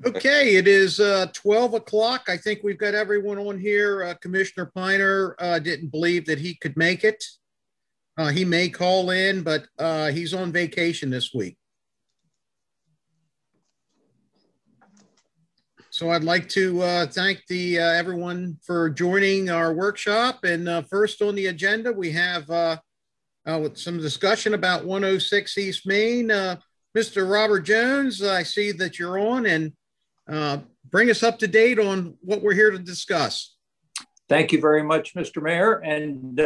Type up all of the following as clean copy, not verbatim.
Okay, it is 12 o'clock. I think we've got everyone on here. Commissioner Piner didn't believe that he could make it. He may call in, but he's on vacation this week. So I'd like to thank everyone for joining our workshop. And first on the agenda, we have with some discussion about 106 East Main. Mr. Robert Jones, I see that you're on, and bring us up to date on what we're here to discuss. Thank you very much, Mr. Mayor and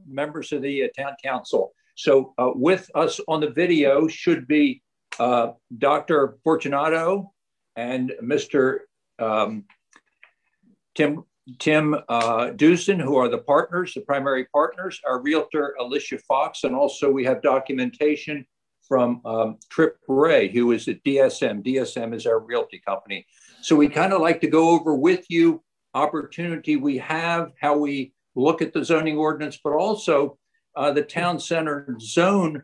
members of the Town Council. So with us on the video should be Dr. Fortunato and Mr. Tim Dewson, who are the partners, the primary partners, our realtor, Alicia Fox, and also we have documentation from Trip Ray, who is at DSM. DSM is our realty company. So we kind of like to go over with you opportunity we have, how we look at the zoning ordinance, but also the town center zone.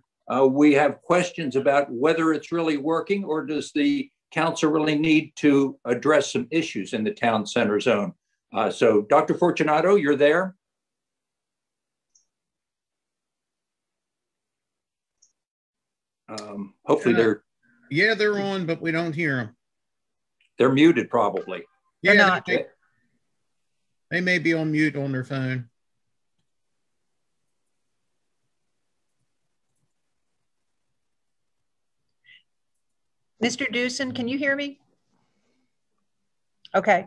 We have questions about whether it's really working, or does the council really need to address some issues in the town center zone. So Dr. Fortunato, you're there. Hopefully they're on, but we don't hear them. They're muted probably. Yeah, they may be on mute on their phone. Mr. Dewson, can you hear me? Okay.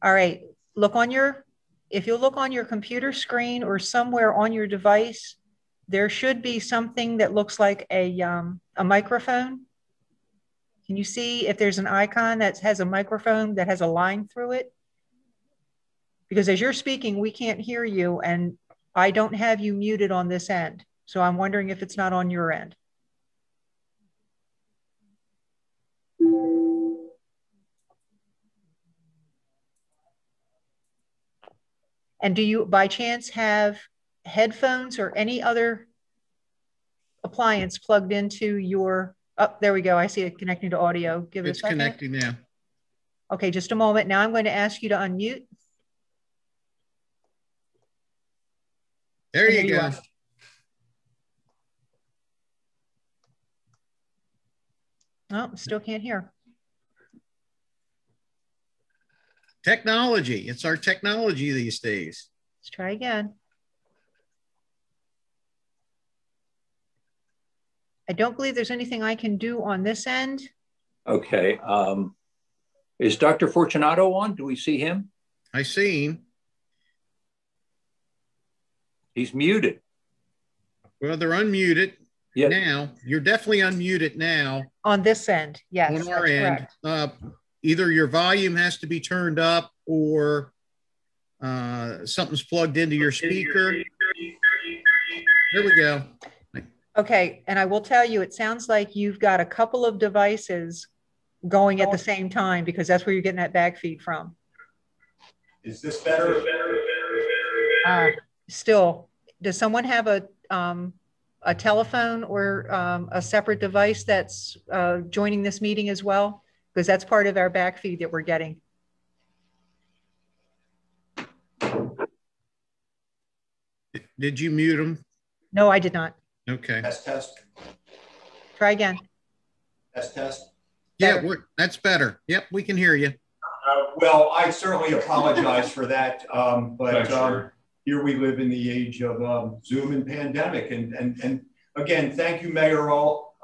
All right. If you look on your computer screen or somewhere on your device, there should be something that looks like a microphone. Can you see if there's an icon that has a microphone that has a line through it? Because as you're speaking, we can't hear you, and I don't have you muted on this end. So I'm wondering if it's not on your end. And do you by chance have headphones or any other appliance plugged into your, oh, there we go. I see it connecting to audio. Give it a second. It's connecting now. Okay, just a moment. Now I'm going to ask you to unmute. There you go. Oh, still can't hear. Technology. It's our technology these days. Let's try again. I don't believe there's anything I can do on this end. Okay. Is Dr. Fortunato on? Do we see him? I see him. He's muted. Well, they're unmuted now. You're definitely unmuted now. On this end, yes. On our end. Either your volume has to be turned up or something's plugged into your speaker. There we go. Okay, and I will tell you, it sounds like you've got a couple of devices going at the same time, because that's where you're getting that back feed from. Is this better? Still, does someone have a telephone or a separate device that's joining this meeting as well? Because that's part of our back feed that we're getting. Did you mute them? No, I did not. Okay. Test. Try again. Test. Yeah, that's better. Yep, we can hear you. Well, I certainly apologize for that, but here we live in the age of Zoom and pandemic. And again, thank you, Mayor, all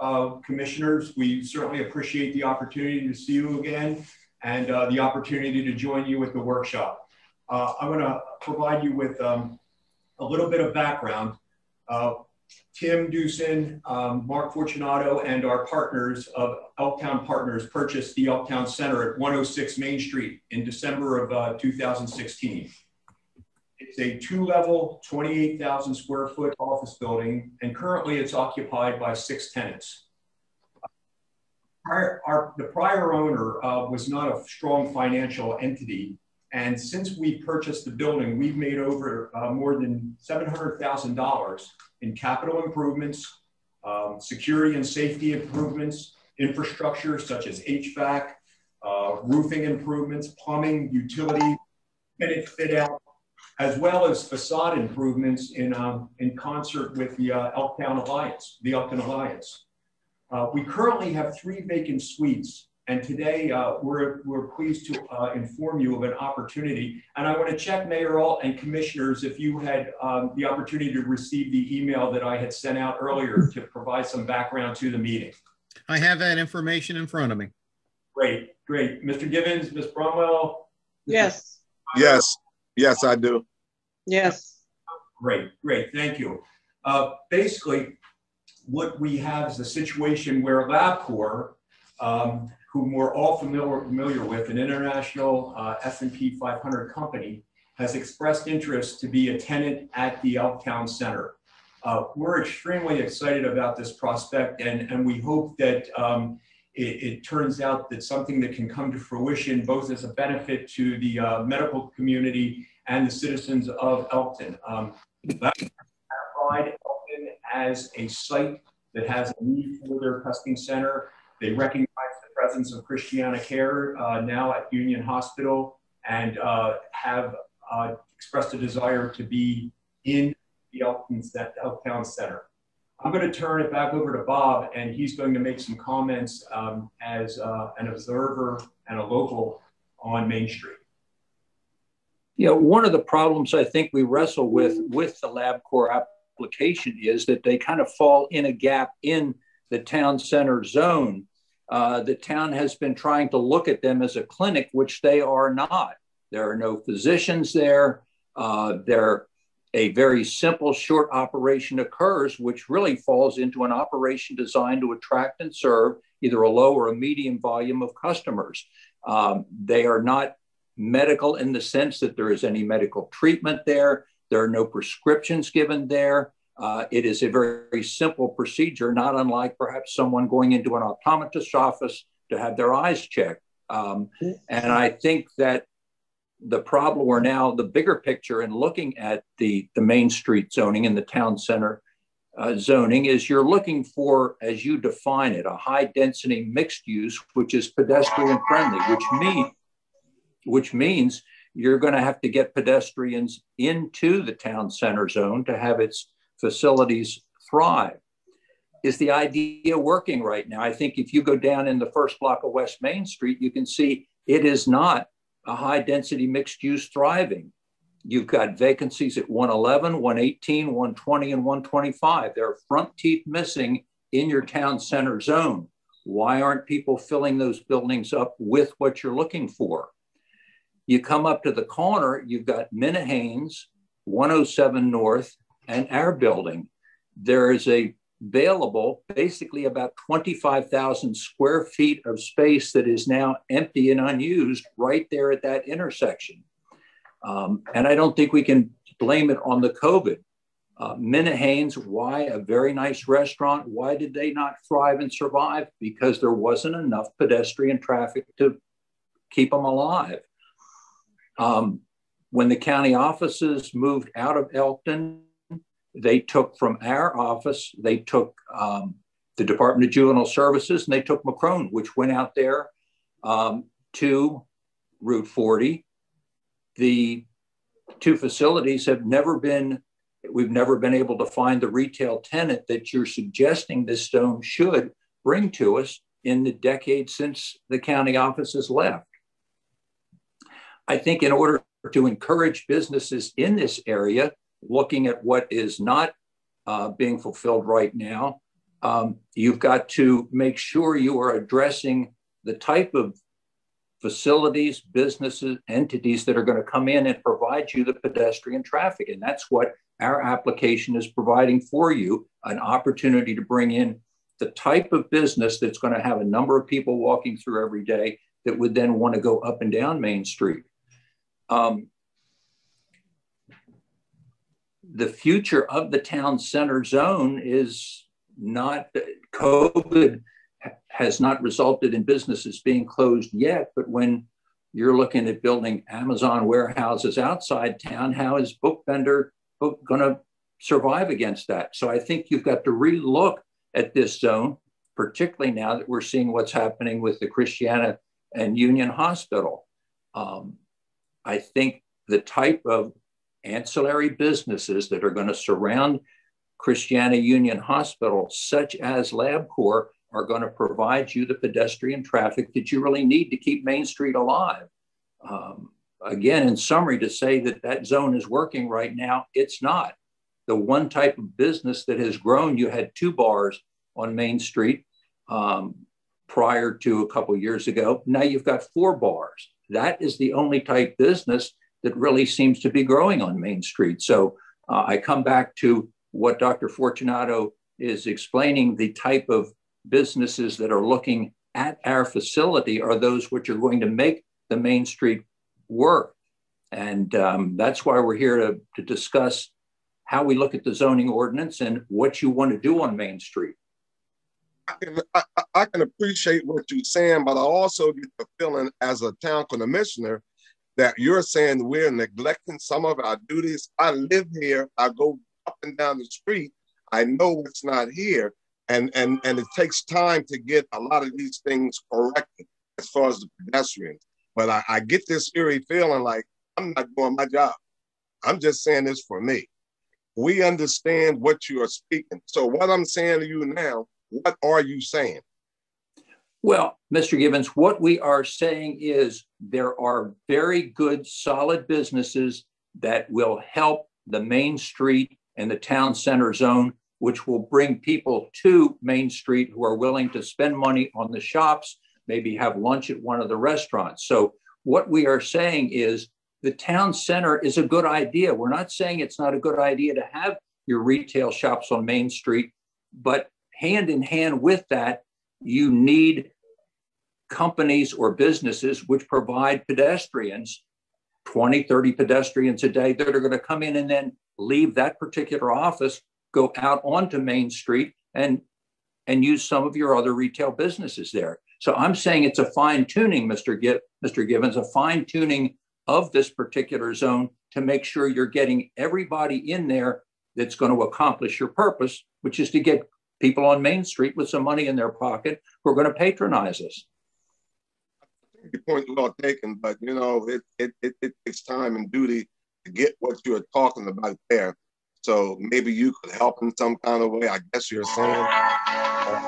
commissioners. We certainly appreciate the opportunity to see you again and the opportunity to join you with the workshop. I'm going to provide you with a little bit of background. Tim Dewson, Mark Fortunato, and our partners of Elkton Partners purchased the Elkton Center at 106 Main Street in December of 2016. It's a two-level, 28,000 square foot office building, and currently it's occupied by 6 tenants. The prior owner was not a strong financial entity, and since we purchased the building, we've made over more than $700,000 in capital improvements, security and safety improvements, infrastructure such as HVAC, roofing improvements, plumbing, utility, fit out, as well as facade improvements in concert with the Elkton Alliance. We currently have 3 vacant suites, and today we're pleased to inform you of an opportunity. And I want to check, Mayor Alt and Commissioners, if you had the opportunity to receive the email that I had sent out earlier to provide some background to the meeting. I have that information in front of me. Great, great. Mr. Gibbons, Ms. Bromwell? Yes. Yes, yes, I do. Yes. Great, great, thank you. Basically, what we have is a situation where LabCorp, whom we're all familiar with, an international S&P 500 company, has expressed interest to be a tenant at the Elkton Center. We're extremely excited about this prospect, and we hope that it turns out that something that can come to fruition, both as a benefit to the medical community and the citizens of Elkton. LabCorp identified Elkton as a site that has a need for their testing center. They recognize the presence of Christiana Care now at Union Hospital, and have expressed a desire to be in the Elkton Center. I'm going to turn it back over to Bob, and he's going to make some comments as an observer and a local on Main Street. You know, one of the problems I think we wrestle with the LabCorp application is that they kind of fall in a gap in the town center zone. The town has been trying to look at them as a clinic, which they are not. There are no physicians there. They're a very simple short operation occurs, which really falls into an operation designed to attract and serve either a low or a medium volume of customers. They are not medical in the sense that there is any medical treatment there. There are no prescriptions given there. It is a very, very simple procedure, not unlike perhaps someone going into an optometrist's office to have their eyes checked. And I think that the problem, or now the bigger picture in looking at the Main Street zoning and the town center zoning, is you're looking for, as you define it, a high density mixed use, which is pedestrian friendly, which means you're going to have to get pedestrians into the town center zone to have its facilities thrive. Is the idea working right now? I think if you go down in the first block of West Main Street, you can see it is not a high density mixed use thriving. You've got vacancies at 111, 118, 120, and 125. There are front teeth missing in your town center zone. Why aren't people filling those buildings up with what you're looking for? You come up to the corner, you've got Minnehanes, 107 North, and our building. There is available basically about 25,000 square feet of space that is now empty and unused right there at that intersection. And I don't think we can blame it on the COVID. Minnehanes, why? A very nice restaurant. Why did they not thrive and survive? Because there wasn't enough pedestrian traffic to keep them alive. When the county offices moved out of Elkton, they took from our office, they took the Department of Juvenile Services, and they took Macron, which went out there to Route 40. The two facilities have we've never been able to find the retail tenant that you're suggesting this zone should bring to us in the decade since the county offices left. I think in order to encourage businesses in this area, looking at what is not being fulfilled right now, you've got to make sure you are addressing the type of facilities, businesses, entities that are going to come in and provide you the pedestrian traffic. And that's what our application is providing for you, an opportunity to bring in the type of business that's going to have a number of people walking through every day that would then want to go up and down Main Street. The future of the town center zone is not, COVID has not resulted in businesses being closed yet, but when you're looking at building Amazon warehouses outside town, how is Book Vendor going to survive against that? So I think you've got to relook at this zone, particularly now that we're seeing what's happening with the Christiana and Union Hospital. I think the type of ancillary businesses that are going to surround Christiana Union Hospital, such as LabCorp, are going to provide you the pedestrian traffic that you really need to keep Main Street alive. Again, in summary, to say that that zone is working right now, it's not. The one type of business that has grown, you had 2 bars on Main Street prior to a couple of years ago. Now you've got 4 bars. That is the only type business that really seems to be growing on Main Street. So I come back to what Dr. Fortunato is explaining. The type of businesses that are looking at our facility are those which are going to make the Main Street work. And that's why we're here to discuss how we look at the zoning ordinance and what you want to do on Main Street. I can appreciate what you're saying, but I also get the feeling as a town commissioner that you're saying we're neglecting some of our duties. I live here, I go up and down the street, I know it's not here. And it takes time to get a lot of these things corrected as far as the pedestrians. But I get this eerie feeling like I'm not doing my job. I'm just saying this for me. We understand what you are speaking. So what I'm saying to you now, what are you saying? Well, Mr. Gibbons, what we are saying is there are very good, solid businesses that will help the Main Street and the town center zone, which will bring people to Main Street who are willing to spend money on the shops, maybe have lunch at one of the restaurants. So what we are saying is the town center is a good idea. We're not saying it's not a good idea to have your retail shops on Main Street, but hand in hand with that, you need companies or businesses which provide pedestrians, 20, 30 pedestrians a day that are going to come in and then leave that particular office, go out onto Main Street and use some of your other retail businesses there. So I'm saying it's a fine tuning, Mr. Gibbons, a fine tuning of this particular zone to make sure you're getting everybody in there that's going to accomplish your purpose, which is to get people on Main Street with some money in their pocket who are going to patronize us. Your point is well taken, but you know, it takes time and duty to get what you're talking about there. So maybe you could help in some kind of way, I guess you're saying,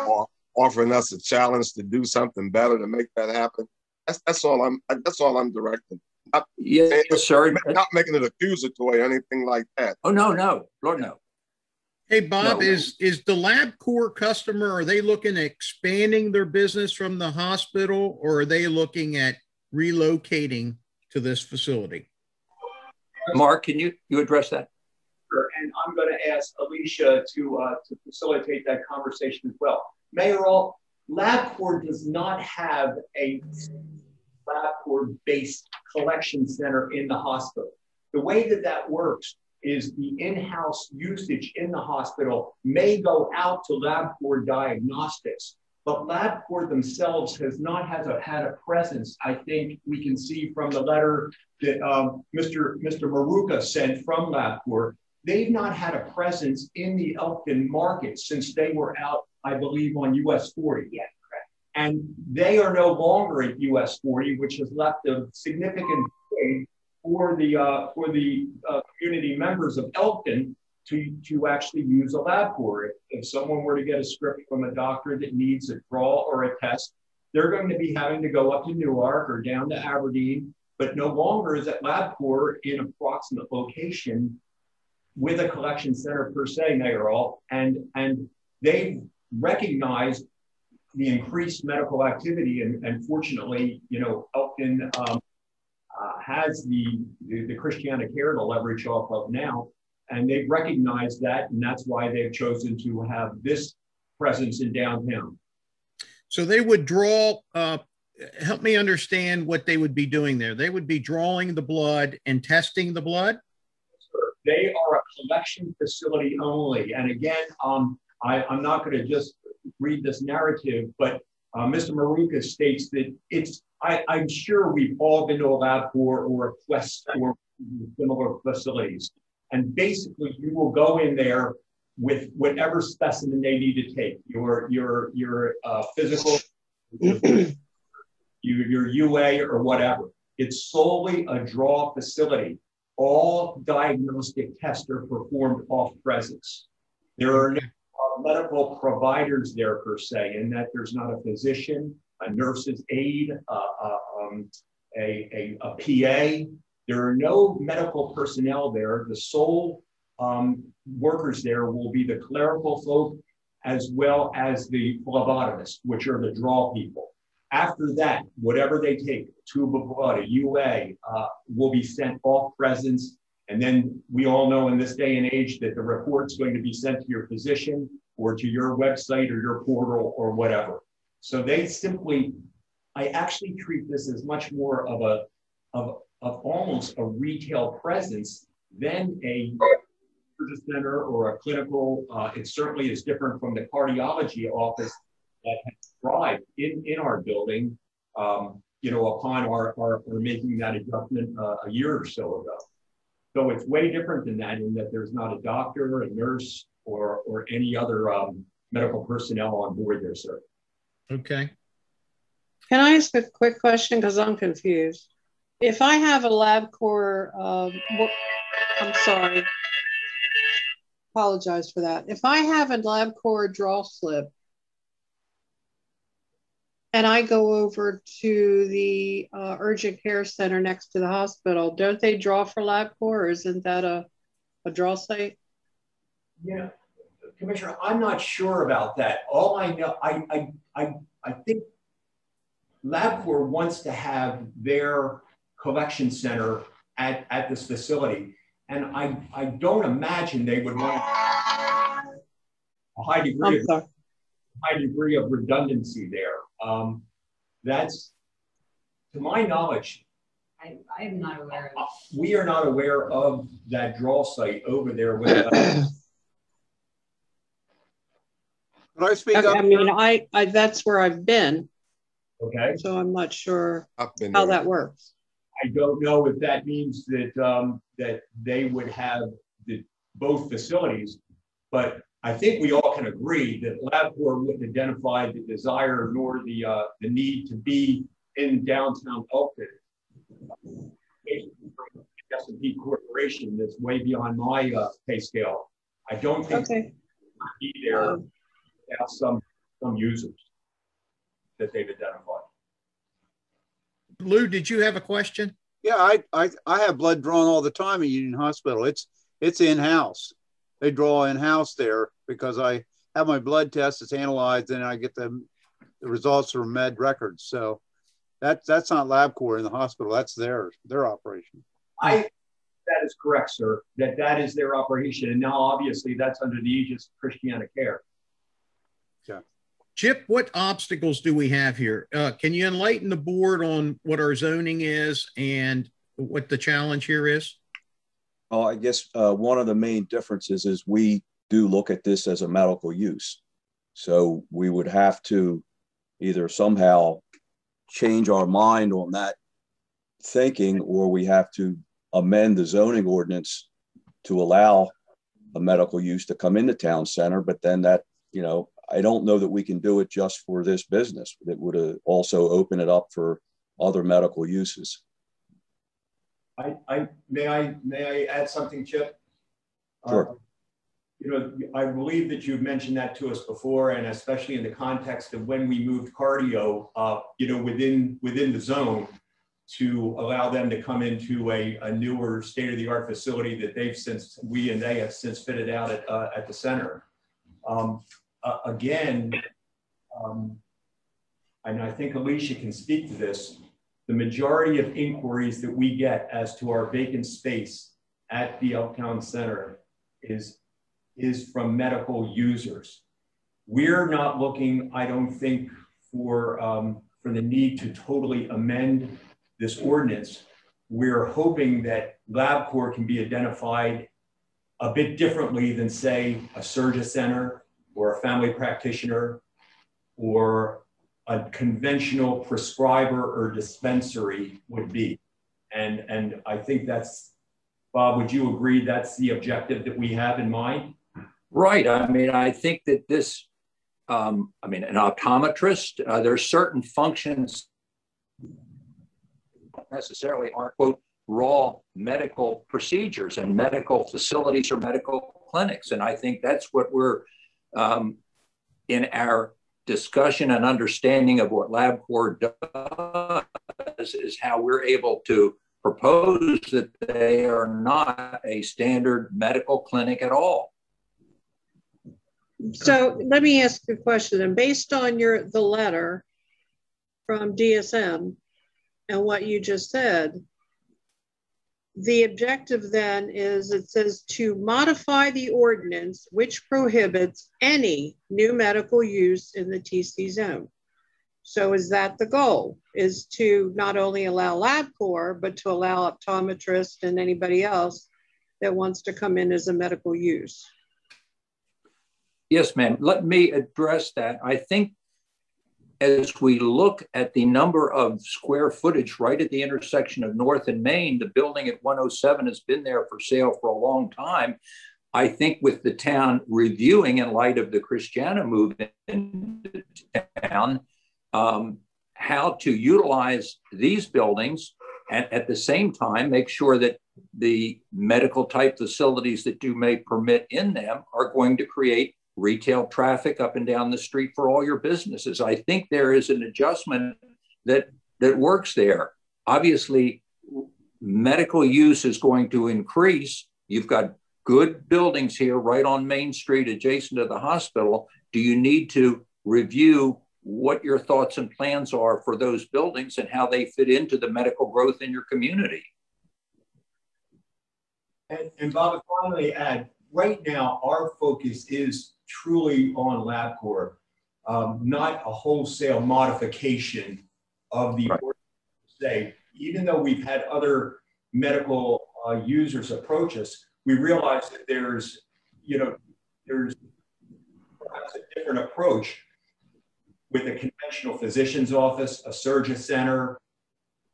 or offering us a challenge to do something better to make that happen. That's all I'm directing. Not yes, sir. Not making it accusatory or anything like that. Oh no, Lord no. Hey Bob, No. is the LabCorp customer, are they looking at expanding their business from the hospital, or are they looking at relocating to this facility? Mark, can you address that? Sure, and I'm going to ask Alicia to facilitate that conversation as well. Mayoral, LabCorp does not have a LabCorp-based collection center in the hospital. The way that works is the in-house usage in the hospital may go out to LabCorp Diagnostics, but LabCorp themselves has not had a presence. I think we can see from the letter that Mr. Maruka sent from LabCorp. They've not had a presence in the Elkton market since they were out, I believe, on US 40. Yeah, correct. And they are no longer at US 40, which has left a significant void for the community members of Elkton to actually use a LabCorp. If someone were to get a script from a doctor that needs a draw or a test, they're going to be having to go up to Newark or down to Aberdeen, but no longer is that LabCorp in a proximate location with a collection center per se, Mayoral, and they've recognized the increased medical activity, and fortunately, you know, Elkton has the Christiana Care to leverage off of now, and they've recognized that, and that's why they've chosen to have this presence in downtown. So they would draw, help me understand what they would be doing there. They would be drawing the blood and testing the blood? They are a collection facility only. And again, I'm not going to just read this narrative, but Mr. Maruka states that I'm sure we've all been to a LabCorp or a Quest or similar facilities. And basically you will go in there with whatever specimen they need to take, your physical, your UA or whatever. It's solely a draw facility. All diagnostic tests are performed off presence. There are no medical providers there per se, in that there's not a physician, a nurse's aide, a PA. There are no medical personnel there. The sole workers there will be the clerical folk as well as the phlebotomists, which are the draw people. After that, whatever they take, tube of blood, a UA, will be sent off presence. And then we all know in this day and age that the report's going to be sent to your physician or to your website or your portal or whatever. So they simply, I actually treat this as much more of almost a retail presence than a center or a clinical. It certainly is different from the cardiology office that has thrived in our building, upon our making that adjustment a year or so ago. So it's way different than that, in that there's not a doctor, a nurse, or any other medical personnel on board there, sir. Okay. Can I ask a quick question? Because I'm confused. If I have a LabCorp, I'm sorry, apologize for that. If I have a LabCorp draw slip and I go over to the urgent care center next to the hospital, don't they draw for LabCorp, or isn't that a draw site? Yeah, Commissioner, I'm not sure about that. All I know, I think LabCorp wants to have their collection center at this facility. And I don't imagine they would want a high degree of redundancy there. That's, to my knowledge, I am not aware of it. We are not aware of that draw site over there with us. Can I speak up? I mean, I that's where I've been. Okay. So I'm not sure how there. that works. I don't know if that means that that they would have both facilities, but I think we all can agree that LabCorp wouldn't identify the desire nor the need to be in downtown Elkton. S&P Corporation, that's way beyond my pay scale. I don't think okay. Be there to have some users that they've identified. Lou, did you have a question? Yeah, I have blood drawn all the time at Union Hospital. It's in-house. They draw in-house there because I have my blood test, it's analyzed, and I get the results from med records. So that's not LabCorp in the hospital. That's their operation. That is correct, sir. That is their operation. And now obviously that's under the aegis of Christiana Care. Yeah. Chip, what obstacles do we have here? Can you enlighten the board on what our zoning is and what the challenge here is? Oh, I guess one of the main differences is we do look at this as a medical use. So we would have to either somehow change our mind on that thinking, or we have to amend the zoning ordinance to allow a medical use to come into town center. But then that, I don't know that we can do it just for this business. It would also open it up for other medical uses. May I add something, Chip? Sure. I believe that you've mentioned that to us before, and especially in the context of when we moved cardio, within the zone, to allow them to come into a newer state-of-the-art facility that they have since fitted out at the center. Again, and I think Alicia can speak to this, the majority of inquiries that we get as to our vacant space at the Elkton Center is from medical users. We're not looking, I don't think, for the need to totally amend this ordinance. We're hoping that LabCorp can be identified a bit differently than, say, a surgery center or a family practitioner or a conventional prescriber or dispensary would be. And I think that's, Bob, would you agree that's the objective that we have in mind? Right. I mean, I think that this, an optometrist, there's certain functions necessarily are, quote, raw medical procedures and medical facilities or medical clinics. And I think that's what we're, in our discussion and understanding of what LabCorp does, is how we're able to propose that they are not a standard medical clinic at all. So let me ask a question. And based on the letter from DSM and what you just said, the objective then is, it says to modify the ordinance which prohibits any new medical use in the TC zone. So is that the goal, is to not only allow LabCorp, but to allow optometrists and anybody else that wants to come in as a medical use? Yes, ma'am. Let me address that. I think as we look at the number of square footage right at the intersection of North and Main, the building at 107 has been there for sale for a long time. I think with the town reviewing, in light of the Christiana move into town, how to utilize these buildings and at the same time make sure that the medical type facilities that you may permit in them are going to create retail traffic up and down the street for all your businesses. I think there is an adjustment that works there. Obviously, medical use is going to increase. You've got good buildings here right on Main Street adjacent to the hospital. Do you need to review what your thoughts and plans are for those buildings and how they fit into the medical growth in your community? And Bob, if I may add, right now, our focus is truly on LabCorp, not a wholesale modification of the ordinance per se. Even though we've had other medical users approach us, we realize that there's perhaps a different approach with a conventional physician's office, a surgeon center,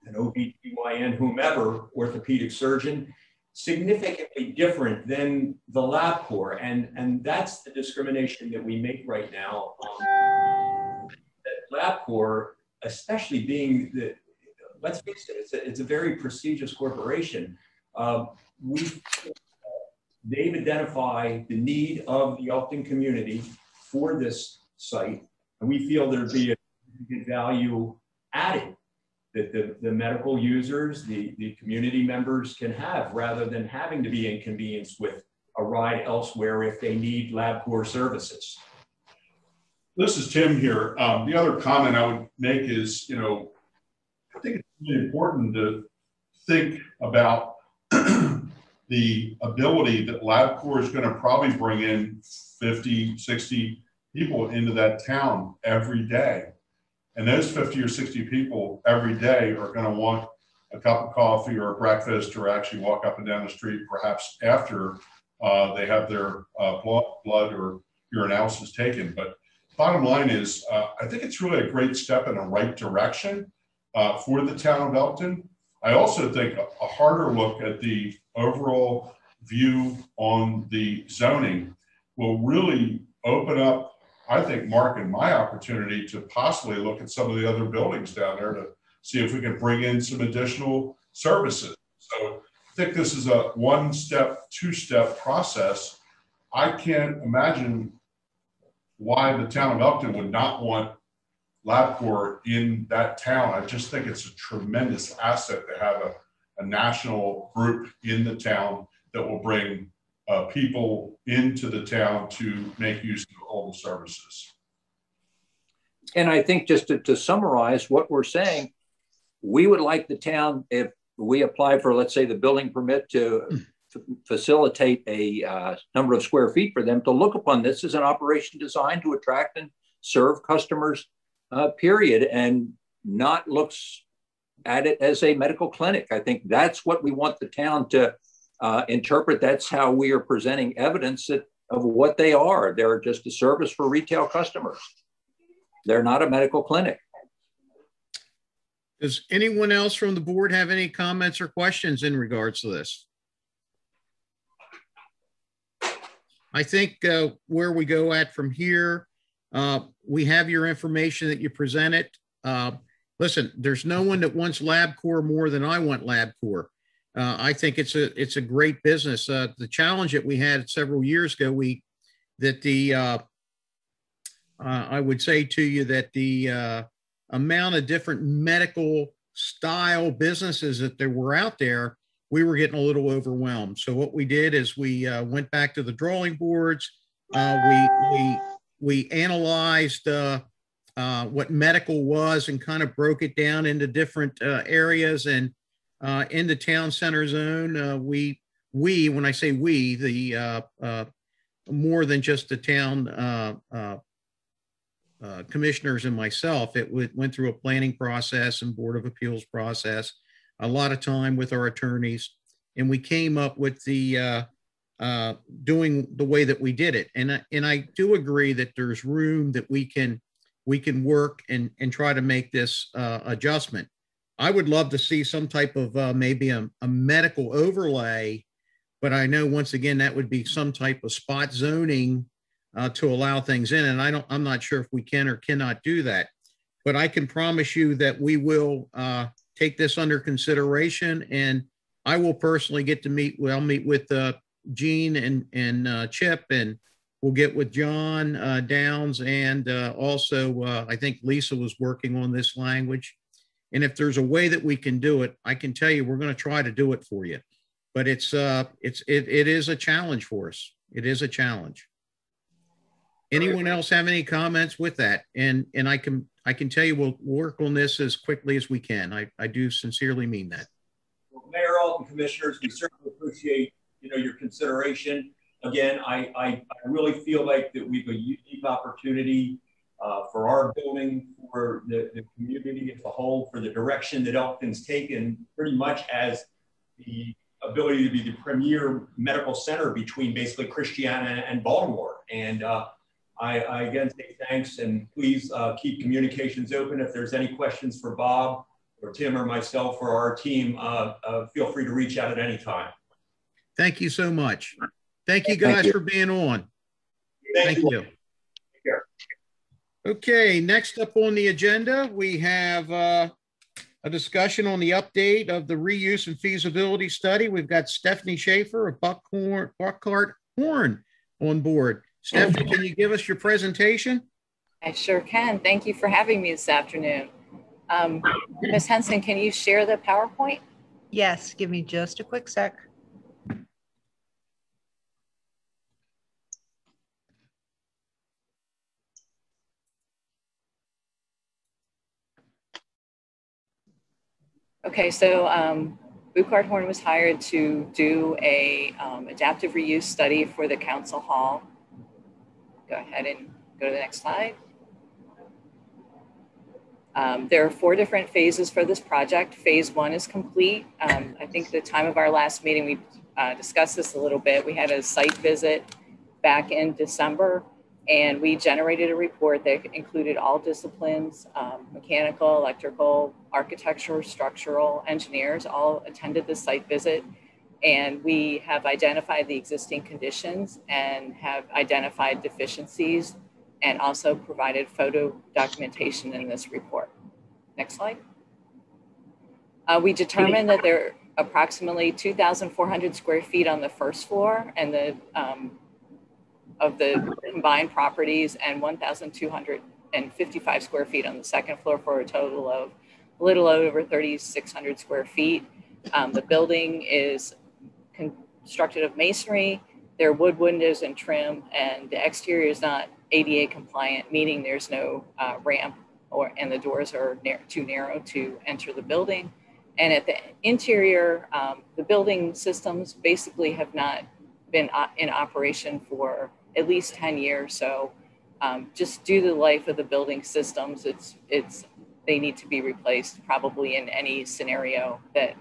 an OBGYN, whomever, orthopedic surgeon, significantly different than the LabCorp. And that's the discrimination that we make right now. That LabCorp, especially being the, let's face it, it's a very prestigious corporation. They've identified the need of the Elkton community for this site, and we feel there'd be a significant value added that the medical users, the community members can have, rather than having to be inconvenienced with a ride elsewhere if they need LabCorp services. This is Tim here. The other comment I would make is, I think it's really important to think about the ability that LabCorp is going to probably bring in 50, 60 people into that town every day. And those 50 or 60 people every day are going to want a cup of coffee or a breakfast, or actually walk up and down the street, perhaps after they have their blood or urinalysis taken. But bottom line is, I think it's really a great step in the right direction for the town of Elkton. I also think a harder look at the overall view on the zoning will really open up, I think, Mark and my opportunity to possibly look at some of the other buildings down there to see if we can bring in some additional services. So I think this is a one-step, two-step process. I can't imagine why the town of Elkton would not want LabCorp in that town. I just think it's a tremendous asset to have a national group in the town that will bring people into the town to make use of all the services. And I think just to summarize what we're saying, we would like the town, if we apply for, let's say, the building permit to facilitate a number of square feet for them, to look upon this as an operation designed to attract and serve customers, period, and not looks at it as a medical clinic. I think that's what we want the town to interpret. That's how we are presenting evidence of what they are. They're just a service for retail customers. They're not a medical clinic. Does anyone else from the board have any comments or questions in regards to this? I think where we go at from here, we have your information that you presented. listen, there's no one that wants LabCorp more than I want LabCorp. I think it's a great business. The challenge that we had several years ago, I would say to you that the amount of different medical style businesses that there were out there, we were getting a little overwhelmed. So what we did is we went back to the drawing boards. We analyzed what medical was and kind of broke it down into different areas. And in the town center zone, we when I say we, the more than just the town commissioners and myself, it went through a planning process and Board of Appeals process, a lot of time with our attorneys, and we came up with the doing the way that we did it. And I do agree that there's room that we can work and try to make this adjustment. I would love to see some type of maybe a medical overlay, but I know once again that would be some type of spot zoning to allow things in, and I'm not sure if we can or cannot do that. But I can promise you that we will take this under consideration, and I will personally get to meet. Well, I'll meet with Gene and Chip, and we'll get with John Downs, and also I think Lisa was working on this language. And if there's a way that we can do it, I can tell you we're going to try to do it for you. But it is a challenge for us. It is a challenge. Anyone else have any comments with that? And I can tell you we'll work on this as quickly as we can. I do sincerely mean that. Well, Mayor Elkton, commissioners, we certainly appreciate your consideration. Again, I really feel like that we have a unique opportunity for our building, for the community as a whole, for the direction that Elkton's taken, pretty much as the ability to be the premier medical center between basically Christiana and Baltimore. And I again say thanks, and please keep communications open. If there's any questions for Bob or Tim or myself or our team, feel free to reach out at any time. Thank you so much. Thank you guys for being on. Thank you. Take care. Okay, next up on the agenda, we have a discussion on the update of the reuse and feasibility study. We've got Stephanie Schaefer of Buckhart Horn on board. Stephanie, can you give us your presentation? I sure can. Thank you for having me this afternoon. Ms. Henson, can you share the PowerPoint? Yes, give me just a quick sec. Okay, so Buckhart Horn was hired to do a adaptive reuse study for the council hall. Go ahead and go to the next slide. There are 4 different phases for this project. Phase 1 is complete. I think at the time of our last meeting, we discussed this a little bit. We had a site visit back in December, and we generated a report that included all disciplines, mechanical, electrical, architecture, structural engineers, all attended the site visit. And we have identified the existing conditions and have identified deficiencies and also provided photo documentation in this report. Next slide. We determined that there are approximately 2,400 square feet on the first floor and of the combined properties, and 1,255 square feet on the second floor, for a total of a little over 3,600 square feet. The building is constructed of masonry. There are wood windows and trim, and the exterior is not ADA compliant, meaning there's no ramp, and the doors are too narrow to enter the building. And at the interior, the building systems basically have not been in operation for at least 10 years. So just due to the life of the building systems, they need to be replaced probably in any scenario that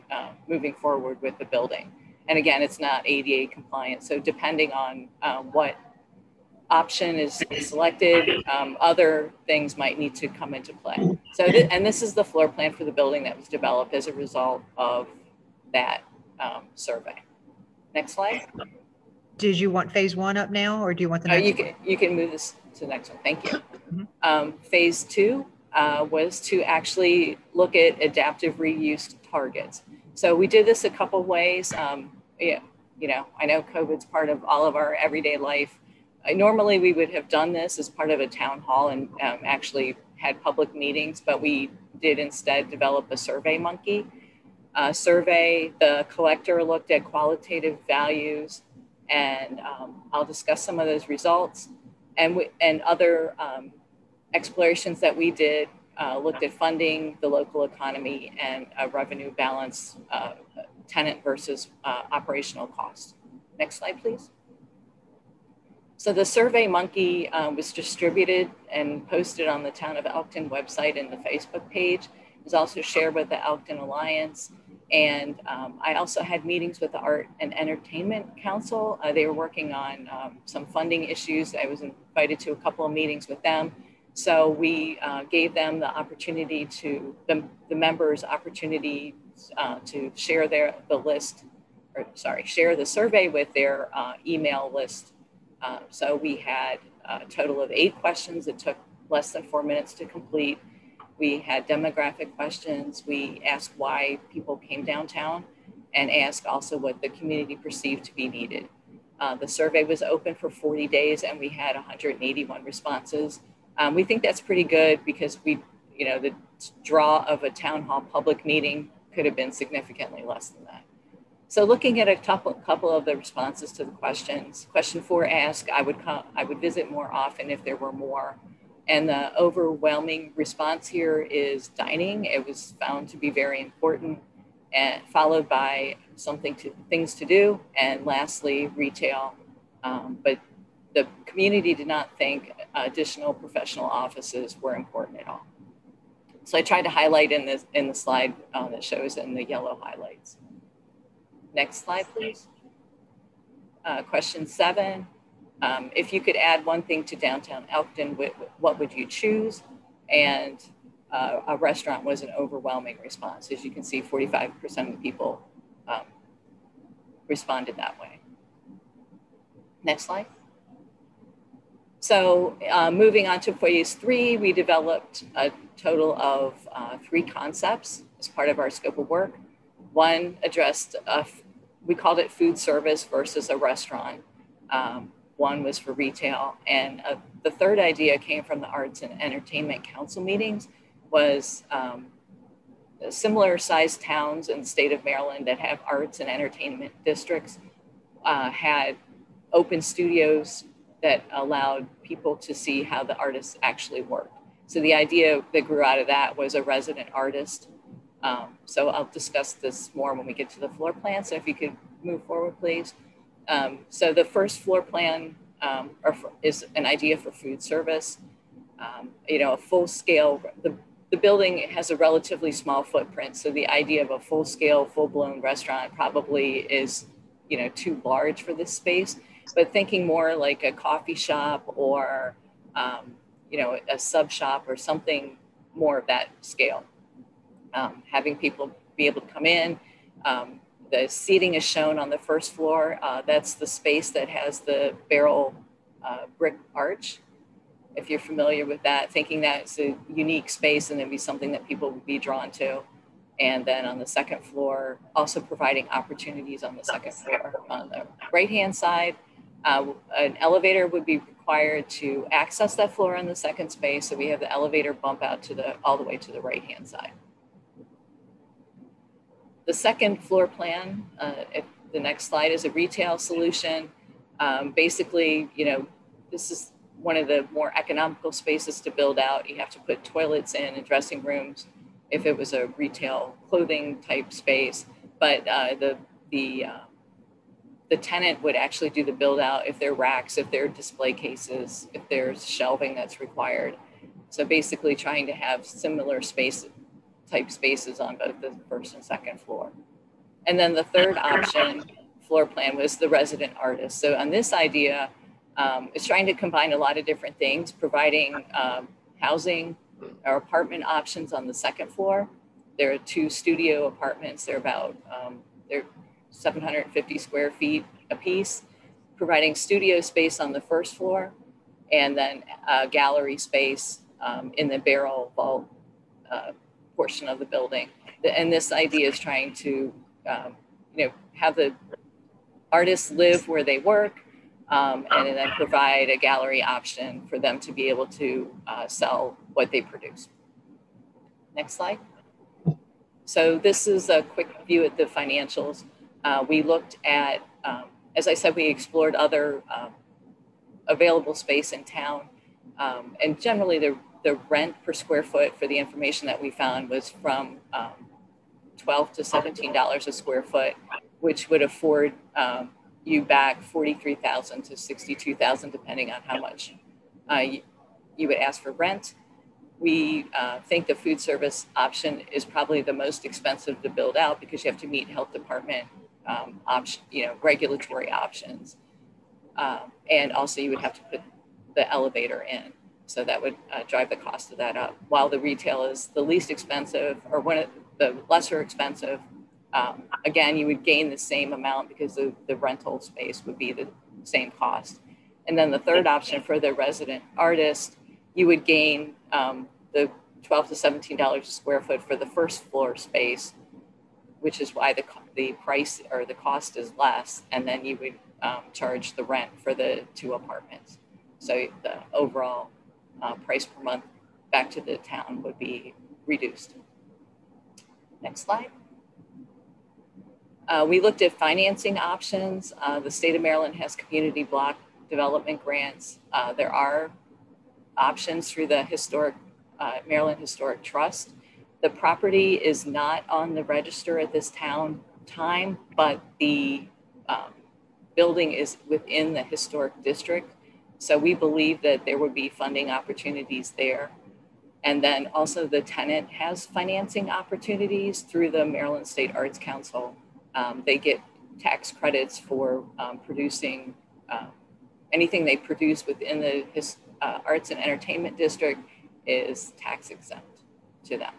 moving forward with the building. And again, it's not ADA compliant. So depending on what option is selected, other things might need to come into play. So, and this is the floor plan for the building that was developed as a result of that survey. Next slide. Did you want phase 1 up now, or do you want the next one? You can move this to the next one. Thank you. Phase 2, was to actually look at adaptive reuse targets. So we did this a couple ways. Yeah, you know, I know COVID's part of all of our everyday life. Normally we would have done this as part of a town hall and actually had public meetings, but we did instead develop a Survey Monkey. Survey, the collector looked at qualitative values, and I'll discuss some of those results. And other explorations that we did looked at funding, the local economy, and a revenue balance, tenant versus operational cost. Next slide, please. So the Survey Monkey was distributed and posted on the Town of Elkton website and the Facebook page. It was also shared with the Elkton Alliance. And I also had meetings with the Art and Entertainment Council. They were working on some funding issues. I was invited to a couple of meetings with them. So we gave them the opportunity to, the members opportunity to share share the survey with their email list. So we had a total of 8 questions that took less than 4 minutes to complete. We had demographic questions. We asked why people came downtown and asked also what the community perceived to be needed. The survey was open for 40 days and we had 181 responses. We think that's pretty good because the draw of a town hall public meeting could have been significantly less than that. So looking at a couple of the responses to the questions, question 4 asked, I would visit more often if there were more. And the overwhelming response here is dining. It was found to be very important, and followed by things to do, and lastly, retail. But the community did not think additional professional offices were important at all. So I tried to highlight in the slide that shows in the yellow highlights. Next slide, please. Question 7. If you could add one thing to downtown Elkton, what would you choose? And a restaurant was an overwhelming response. As you can see, 45% of the people responded that way. Next slide. So moving on to phase 3, we developed a total of 3 concepts as part of our scope of work. One addressed, we called it food service versus a restaurant. One was for retail. And the third idea came from the Arts and Entertainment Council meetings, was similar sized towns in the state of Maryland that have arts and entertainment districts had open studios that allowed people to see how the artists actually work. So the idea that grew out of that was a resident artist. So I'll discuss this more when we get to the floor plan. So if you could move forward, please. So the first floor plan is an idea for food service. A full scale, the building has a relatively small footprint. So the idea of a full scale, full blown restaurant probably is, too large for this space, but thinking more like a coffee shop or, a sub shop or something more of that scale. Having people be able to come in. The seating is shown on the first floor. That's the space that has the barrel brick arch. If you're familiar with that, thinking that it's a unique space and it'd be something that people would be drawn to. And then on the second floor, also providing opportunities on the second floor. On the right-hand side, an elevator would be required to access that floor on the second space. So we have the elevator bump out all the way to the right-hand side. The second floor plan, the next slide, is a retail solution. Basically, this is one of the more economical spaces to build out. You have to put toilets in and dressing rooms if it was a retail clothing type space. But the tenant would actually do the build out if there are racks, if there are display cases, if there's shelving that's required. So basically trying to have similar type spaces on both the first and second floor. And then the third option floor plan was the resident artist. So on this idea, it's trying to combine a lot of different things, providing housing or apartment options on the second floor. There are 2 studio apartments. They're about, they're 750 square feet a piece, providing studio space on the first floor, and then gallery space in the barrel vault portion of the building. And this idea is trying to, have the artists live where they work, and then provide a gallery option for them to be able to sell what they produce. Next slide. So this is a quick view at the financials. We looked at, as I said, we explored other available space in town. And generally the rent per square foot for the information that we found was from $12 to $17 a square foot, which would afford you back $43,000 to $62,000, depending on how much you would ask for rent. We think the food service option is probably the most expensive to build out because you have to meet health department regulatory options. And also you would have to put the elevator in. So that would drive the cost of that up. While the retail is the least expensive or one of the lesser expensive, again, you would gain the same amount because the rental space would be the same cost. And then the third option for the resident artist, you would gain the $12 to $17 a square foot for the first floor space, which is why the price or the cost is less. And then you would charge the rent for the 2 apartments. So the overall price per month back to the town would be reduced. Next slide. We looked at financing options. The state of Maryland has community block development grants. There are options through the Maryland Historic Trust. The property is not on the register at this time, but the building is within the historic district. So we believe that there would be funding opportunities there. And then also the tenant has financing opportunities through the Maryland State Arts Council. They get tax credits for producing anything they produce within the Arts and Entertainment District is tax exempt to them.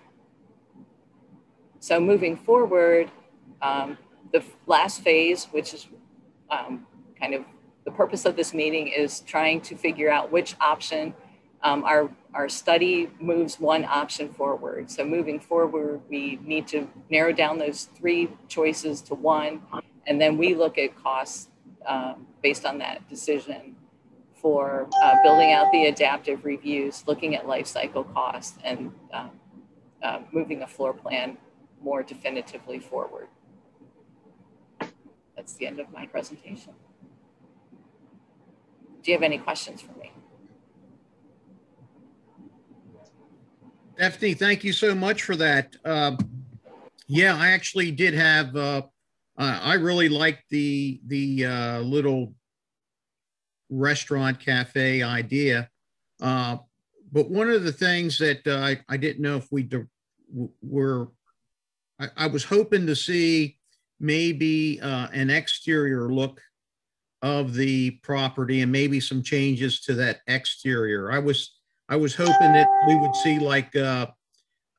So moving forward, the last phase, which is kind of the purpose of this meeting, is trying to figure out which option our study moves one option forward. So moving forward, we need to narrow down those 3 choices to 1, and then we look at costs based on that decision for building out the adaptive reviews, looking at life cycle costs, and moving a floor plan more definitively forward. That's the end of my presentation. Do you have any questions for me? Stephanie, thank you so much for that. Yeah, I actually did have, I really liked the little restaurant cafe idea. But one of the things that I didn't know if we were, I was hoping to see maybe an exterior look of the property and maybe some changes to that exterior. I was hoping that we would see like,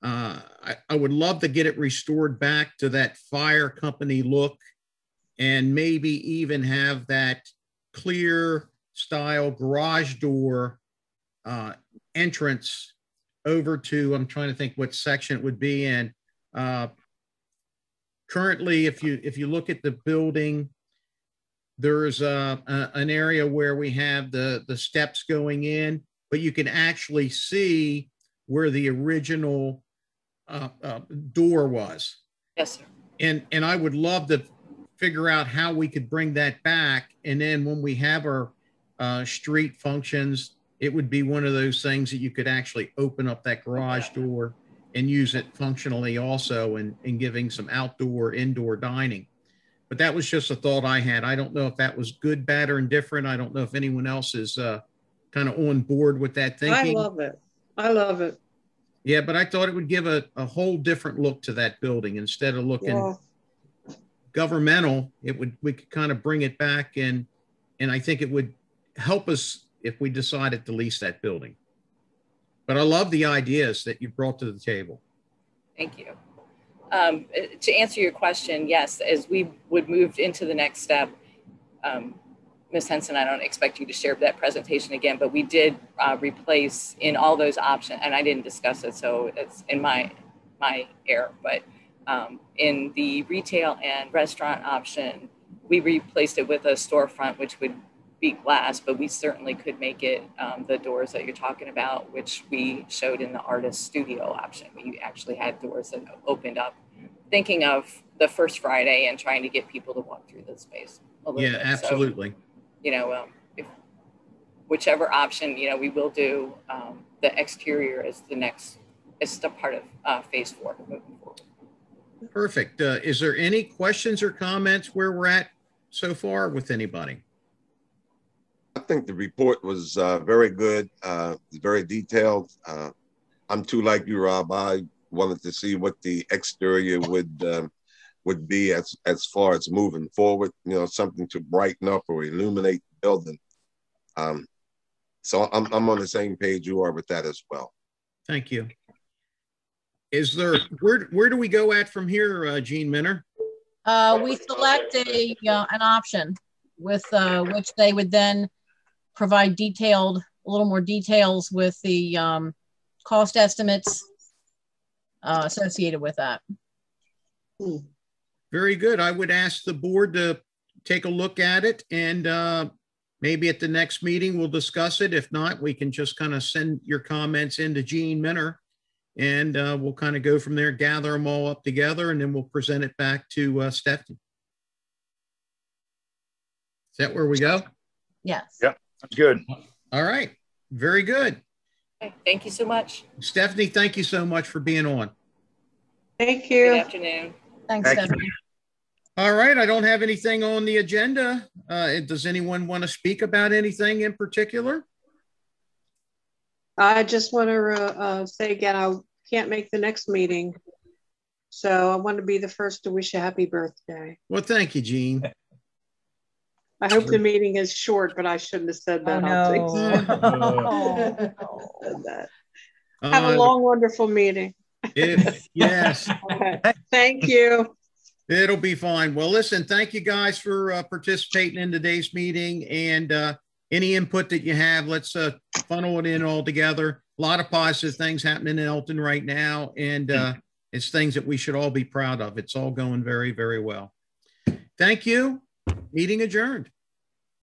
I would love to get it restored back to that fire company look, and maybe even have that clear style garage door entrance over to, I'm trying to think what section it would be in. Currently, if you look at the building, there's an area where we have the steps going in, but you can actually see where the original door was. Yes, sir. And I would love to figure out how we could bring that back. And then when we have our street functions, it would be one of those things that you could actually open up that garage door and use it functionally also, and giving some outdoor, indoor dining. But that was just a thought I had. I don't know if that was good, bad, or indifferent. I don't know if anyone else is kind of on board with that thinking. I love it. I love it. Yeah, but I thought it would give a whole different look to that building. Instead of looking governmental, we could kind of bring it back, and I think it would help us if we decided to lease that building. But I love the ideas that you brought to the table. Thank you. To answer your question, yes, as we would move into the next step, Ms. Henson, I don't expect you to share that presentation again, but we did replace in all those options, and I didn't discuss it, so it's in my error, but in the retail and restaurant option, we replaced it with a storefront, which would be glass, but we certainly could make it the doors that you're talking about, which we showed in the artist studio option. We actually had doors that opened up, thinking of the first Friday and trying to get people to walk through the space a little bit. Absolutely. So, if whichever option, we will do the exterior as the part of phase 4 moving forward. Perfect. Is there any questions or comments where we're at so far with anybody? I think the report was very good, very detailed. I'm too like you, Rob. I wanted to see what the exterior would be as far as moving forward, something to brighten up or illuminate the building. So I'm on the same page you are with that as well. Thank you. Is there, where do we go at from here, Jean Minner? We select an option with which they would then provide a little more details with the cost estimates associated with that. Very good. I would ask the board to take a look at it, and maybe at the next meeting we'll discuss it. If not, we can just kind of send your comments into Jean Minner, and we'll kind of go from there, gather them all up together, and then we'll present it back to Stephanie. Is that where we go? Yes. Yep. That's good. All right. Very good. Okay, thank you so much. Stephanie, thank you so much for being on. Thank you. Good afternoon. Thanks, Stephanie. All right. I don't have anything on the agenda. Does anyone want to speak about anything in particular? I just want to say again, I can't make the next meeting. So I want to be the first to wish a happy birthday. Well, thank you, Jean. I hope the meeting is short, but I shouldn't have said that. Have a long, wonderful meeting. Yes. Okay. Thank you. It'll be fine. Well, listen, thank you guys for participating in today's meeting, and any input that you have, let's funnel it in all together. A lot of positive things happening in Elkton right now, and it's things that we should all be proud of. It's all going very, very well. Thank you. Meeting adjourned.